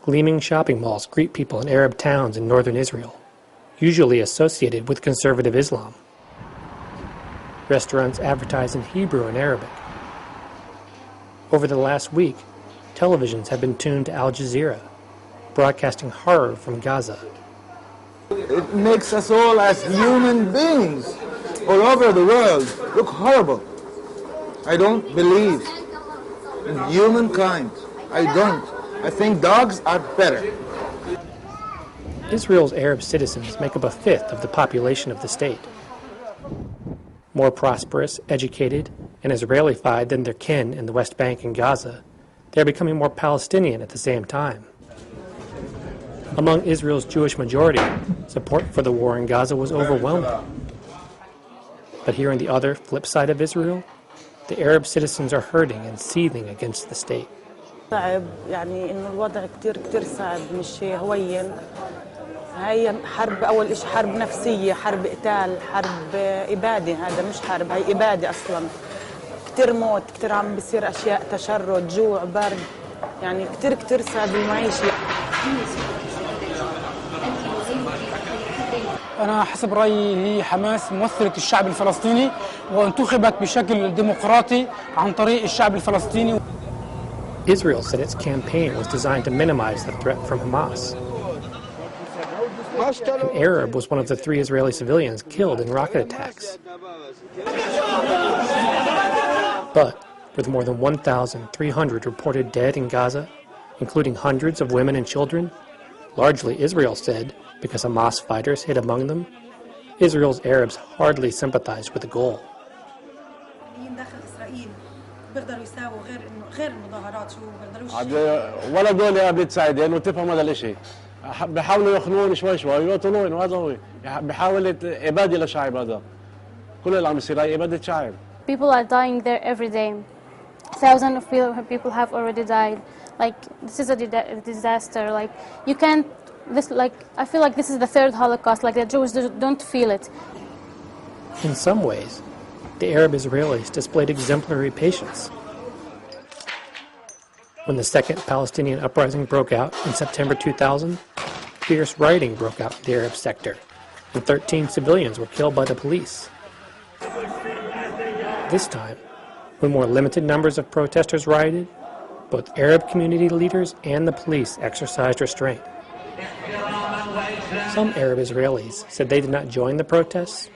Gleaming shopping malls greet people in Arab towns in northern Israel, usually associated with conservative Islam. Restaurants advertise in Hebrew and Arabic. Over the last week, televisions have been tuned to Al Jazeera, broadcasting horror from Gaza. It makes us all as human beings all over the world look horrible. I don't believe in humankind. I don't. I think dogs are better. Israel's Arab citizens make up a fifth of the population of the state. More prosperous, educated, and Israelified than their kin in the West Bank and Gaza, they are becoming more Palestinian at the same time. Among Israel's Jewish majority, support for the war in Gaza was overwhelming. But here on the other flip side of Israel, the Arab citizens are hurting and seething against the state. صعب يعني إنه الوضع كتير صعب مش هوين. هي حرب أول إشي حرب نفسية حرب قتال حرب إبادة هذا مش حرب هي إبادة أصلا كتير موت كتير عم بيصير أشياء تشرد جوع برد يعني كتير صعب المعيشة. أنا حسب رأيي هي حماس ممثلة الشعب الفلسطيني وانتخبت بشكل ديمقراطي عن طريق الشعب الفلسطيني. Israel said its campaign was designed to minimize the threat from Hamas. An Arab was one of the 3 Israeli civilians killed in rocket attacks. But with more than 1,300 reported dead in Gaza, including hundreds of women and children, largely Israel said because Hamas fighters hid among them, Israel's Arabs hardly sympathized with the goal. ولا دول قبل تساعدين وتفهم هذا الشيء بيحاولوا يخنون شوي ويقتلون وهذا هو بيحاول إبادة للشعب هذا كل اللي عم يصير هي إبادة شعب. People are dying there every day. Thousands of people have already died. Like this is a disaster. Like you can't. I feel like this is the 3rd Holocaust. Like the Jews don't feel it. In some ways, the Arab Israelis displayed exemplary patience. When the second Palestinian uprising broke out in September 2000, fierce rioting broke out in the Arab sector, and 13 civilians were killed by the police. This time, when more limited numbers of protesters rioted, both Arab community leaders and the police exercised restraint. Some Arab Israelis said they did not join the protests,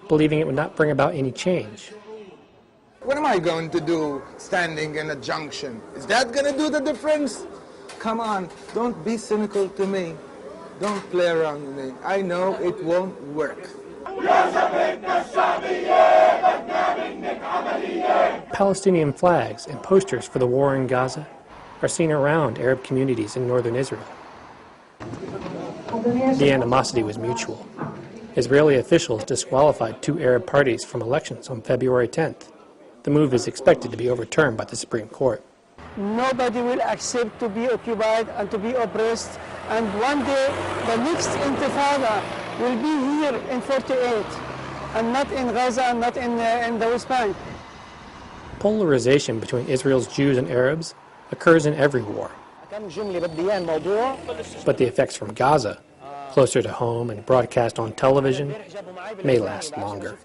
believing it would not bring about any change. What am I going to do standing in a junction? Is that going to do the difference? Come on, don't be cynical to me. Don't play around with me. I know it won't work. Palestinian flags and posters for the war in Gaza are seen around Arab communities in northern Israel. The animosity was mutual. Israeli officials disqualified 2 Arab parties from elections on February 10th. The move is expected to be overturned by the Supreme Court. Nobody will accept to be occupied and to be oppressed, and one day the next intifada will be here in 48 and not in Gaza and not in the West Bank. Polarization between Israel's Jews and Arabs occurs in every war. But the effects from Gaza, closer to home and broadcast on television, may last longer.